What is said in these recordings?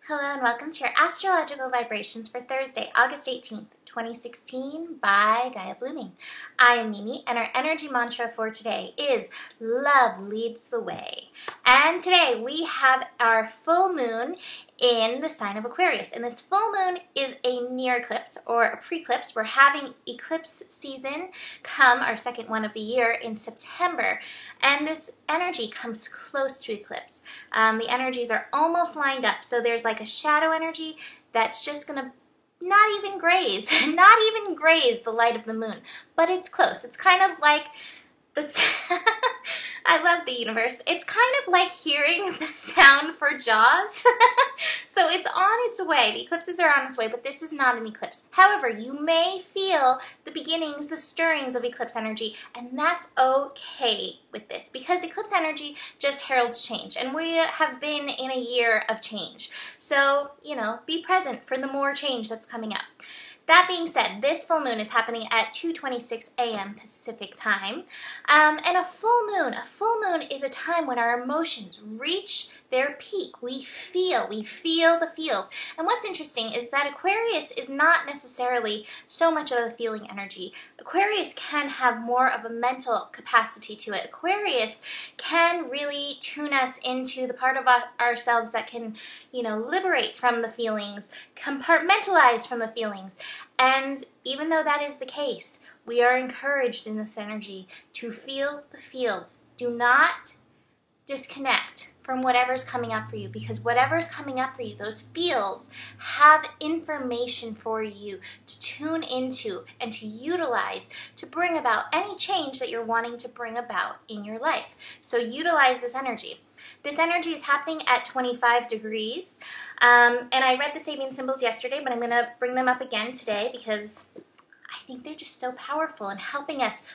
Hello and welcome to your astrological vibrations for Thursday, August 18th, 2016 by Gaia Blooming. I am Mimi and our energy mantra for today is Love Leads the Way. And today we have our full moon in the sign of Aquarius. And this full moon is a near eclipse or a pre-eclipse. We're having eclipse season come, our second one of the year, in September. And this energy comes close to eclipse. The energies are almost lined up. So there's like a shadow energy that's just going to not even graze the light of the moon. But it's close. It's kind of like this. I love the universe. It's kind of like hearing the sound for Jaws. So it's on its way. The eclipses are on its way, but this is not an eclipse. However, you may feel the beginnings, the stirrings of eclipse energy, and that's okay with this because eclipse energy just heralds change, and we have been in a year of change. So, be present for the more change that's coming up. That being said, this full moon is happening at 2:26 a.m. Pacific time. And a full moon is a time when our emotions reach their peak. We feel the feels. And what's interesting is that Aquarius is not necessarily so much of a feeling energy. Aquarius can have more of a mental capacity to it. Aquarius can really tune us into the part of ourselves that can, liberate from the feelings, compartmentalize from the feelings. And even though that is the case, we are encouraged in this energy to feel the feels. Do not disconnect from whatever's coming up for you, because whatever's coming up for you, those feels have information for you to tune into and to utilize to bring about any change that you're wanting to bring about in your life. So utilize this energy. This energy is happening at 25 degrees. And I read the Sabian symbols yesterday, but I'm going to bring them up again today because I think they're just so powerful in helping us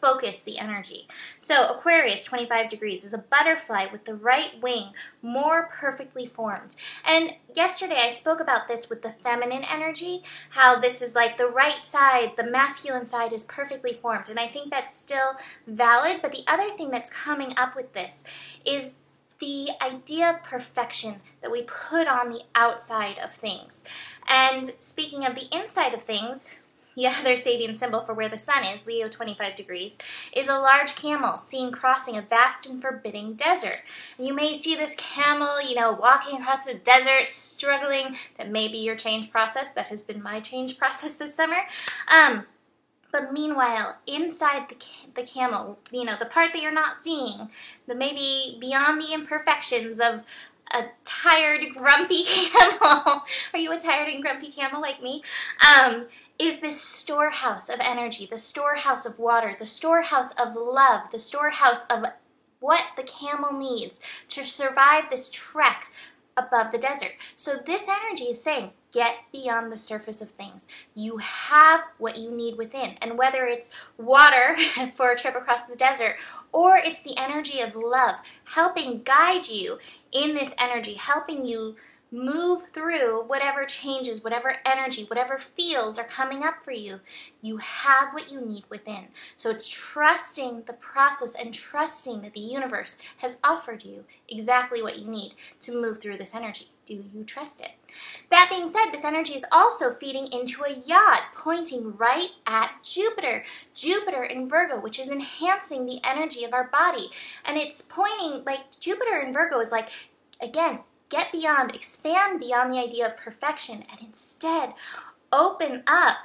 focus the energy. So Aquarius, 25 degrees, is a butterfly with the right wing more perfectly formed. And yesterday I spoke about this with the feminine energy, how this is like the right side, the masculine side is perfectly formed. And I think that's still valid. But the other thing that's coming up with this is the idea of perfection that we put on the outside of things. And speaking of the inside of things, the other Sabian symbol for where the sun is, Leo 25 degrees, is a large camel seen crossing a vast and forbidding desert. And you may see this camel, walking across the desert, struggling. That may be your change process. That has been my change process this summer. But meanwhile, inside the camel, the part that you're not seeing, the maybe beyond the imperfections of a tired, grumpy camel. Are you a tired and grumpy camel like me? Is this storehouse of energy, the storehouse of water, the storehouse of love, the storehouse of what the camel needs to survive this trek above the desert. So this energy is saying, get beyond the surface of things. You have what you need within. And whether it's water for a trip across the desert, or it's the energy of love, helping guide you in this energy, helping you move through whatever changes, whatever energy, whatever feels are coming up for you. You have what you need within. So it's trusting the process and trusting that the universe has offered you exactly what you need to move through this energy. Do you trust it? That being said, this energy is also feeding into a yod pointing right at Jupiter. Jupiter in Virgo, which is enhancing the energy of our body. And it's pointing, like Jupiter in Virgo is like, again, get beyond, expand beyond the idea of perfection, and instead open up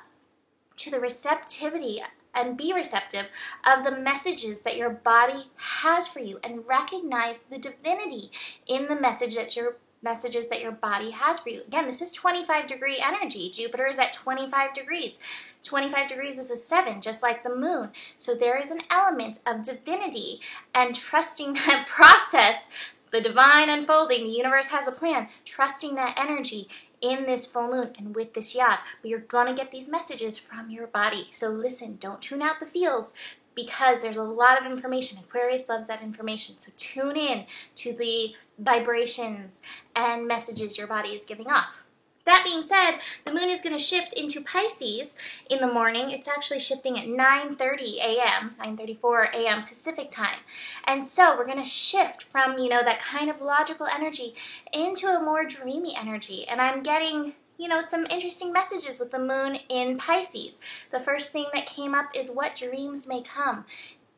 to the receptivity and be receptive of the messages that your body has for you, and recognize the divinity in the messages that your body has for you. Again, this is 25-degree energy. Jupiter is at 25 degrees. 25 degrees is a 7, just like the moon. So there is an element of divinity and trusting that process, the divine unfolding. The universe has a plan. Trusting that energy in this full moon and with this yod. But you're going to get these messages from your body. So listen, don't tune out the feels, because there's a lot of information. Aquarius loves that information. So tune in to the vibrations and messages your body is giving off. That being said, the moon is going to shift into Pisces in the morning. It's actually shifting at 9:30 a.m., 9:34 a.m. Pacific time. And so we're going to shift from, that kind of logical energy into a more dreamy energy. And I'm getting, some interesting messages with the moon in Pisces. The first thing that came up is what dreams may come.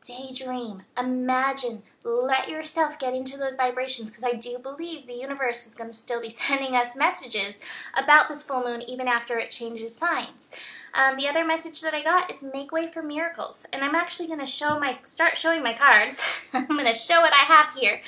Daydream, imagine, let yourself get into those vibrations, because I do believe the universe is going to still be sending us messages about this full moon even after it changes signs. The other message that I got is make way for miracles. And I'm actually going to start showing my cards. I'm going to show what I have here.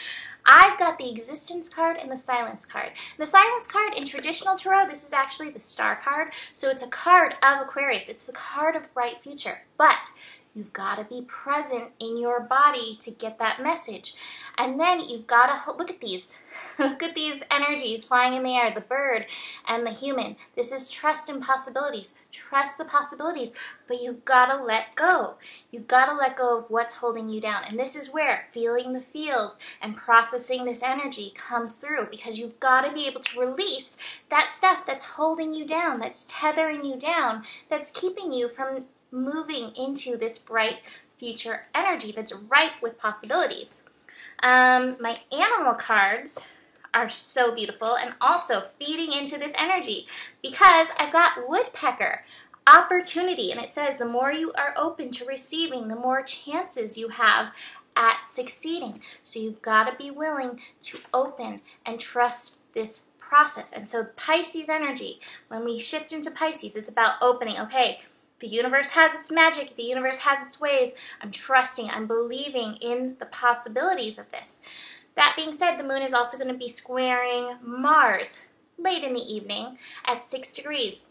I've got the existence card and the silence card. The silence card in traditional tarot, this is actually the star card. So it's a card of Aquarius. It's the card of bright future. But you've got to be present in your body to get that message. And then you've got to look at these. Look at these energies flying in the air, the bird and the human. This is trust and possibilities. Trust the possibilities, but you've got to let go. You've got to let go of what's holding you down. And this is where feeling the feels and processing this energy comes through, because you've got to be able to release that stuff that's holding you down, that's tethering you down, that's keeping you from moving into this bright future energy that's ripe with possibilities. My animal cards are so beautiful and also feeding into this energy, because I've got woodpecker, opportunity, and it says the more you are open to receiving, the more chances you have at succeeding. So you've got to be willing to open and trust this process. And so Pisces energy, when we shift into Pisces, it's about opening. Okay, the universe has its magic. The universe has its ways. I'm trusting. I'm believing in the possibilities of this. That being said, the moon is also going to be squaring Mars late in the evening at 6 degrees.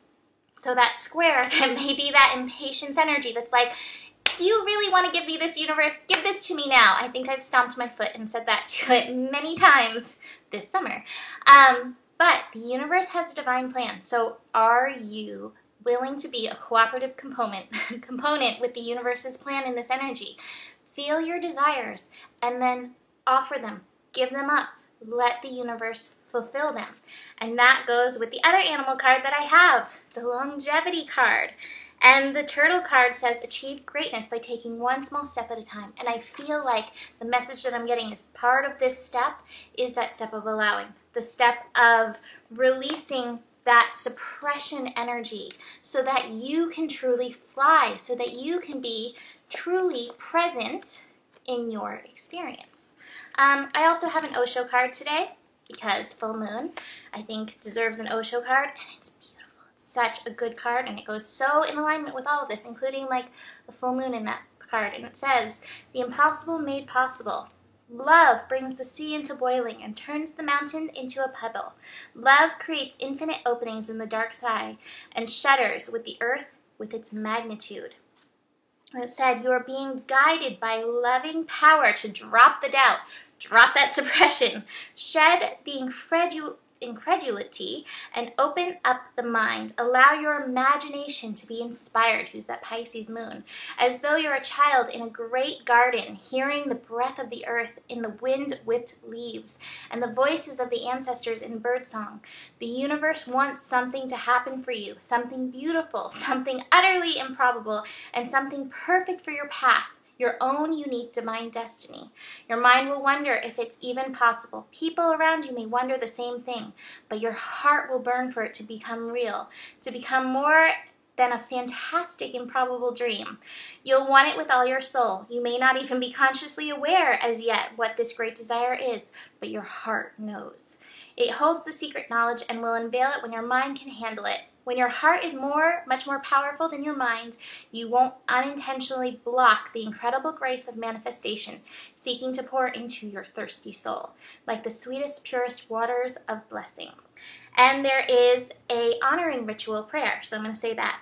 So that square, that may be that impatience energy that's like, if you really want to give me this, universe, give this to me now. I think I've stomped my foot and said that to it many times this summer. But the universe has a divine plan. So are you willing to be a cooperative component with the universe's plan in this energy? Feel your desires and then offer them, give them up, let the universe fulfill them. And that goes with the other animal card that I have, the longevity card. And the turtle card says achieve greatness by taking one small step at a time. And I feel like the message that I'm getting is part of this step is that step of allowing, the step of releasing that suppression energy so that you can truly fly, so that you can be truly present in your experience. I also have an Osho card today, because full moon, I think, deserves an Osho card, and it's beautiful. It's such a good card, and it goes so in alignment with all of this, including like the full moon in that card. And it says, the impossible made possible. Love brings the sea into boiling and turns the mountain into a pebble. Love creates infinite openings in the dark sky and shudders with the earth with its magnitude. And it said, you are being guided by loving power to drop the doubt, drop that suppression, shed the incredulity, and open up the mind. Allow your imagination to be inspired. Who's that Pisces moon? As though you're a child in a great garden, hearing the breath of the earth in the wind-whipped leaves and the voices of the ancestors in birdsong. The universe wants something to happen for you, something beautiful, something utterly improbable, and something perfect for your path. Your own unique divine destiny. Your mind will wonder if it's even possible. People around you may wonder the same thing, but your heart will burn for it to become real, to become more than a fantastic, improbable dream. You'll want it with all your soul. You may not even be consciously aware as yet what this great desire is, but your heart knows. It holds the secret knowledge and will unveil it when your mind can handle it. When your heart is much more powerful than your mind, you won't unintentionally block the incredible grace of manifestation, seeking to pour into your thirsty soul, like the sweetest, purest waters of blessing. And there is a honoring ritual prayer, so I'm going to say that.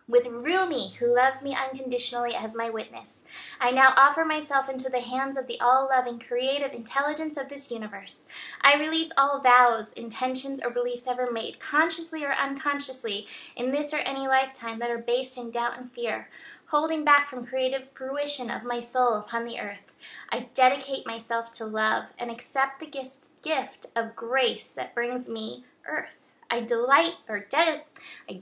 With Rumi, who loves me unconditionally as my witness, I now offer myself into the hands of the all-loving creative intelligence of this universe. I release all vows, intentions, or beliefs ever made, consciously or unconsciously, in this or any lifetime that are based in doubt and fear, holding back from creative fruition of my soul upon the earth. I dedicate myself to love and accept the gift of grace that brings me earth. I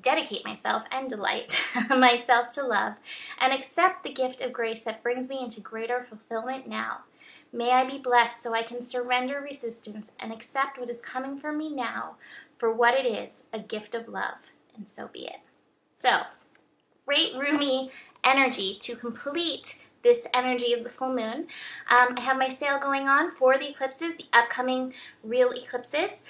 dedicate myself and delight myself to love and accept the gift of grace that brings me into greater fulfillment now. May I be blessed so I can surrender resistance and accept what is coming for me now for what it is, a gift of love, and so be it. So, great roomy energy to complete this energy of the full moon. I have my sale going on for the eclipses, the upcoming real eclipses,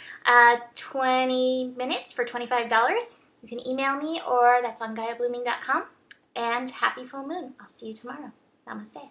20 minutes for $25. You can email me or that's on GaiaBlooming.com. And happy full moon. I'll see you tomorrow. Namaste.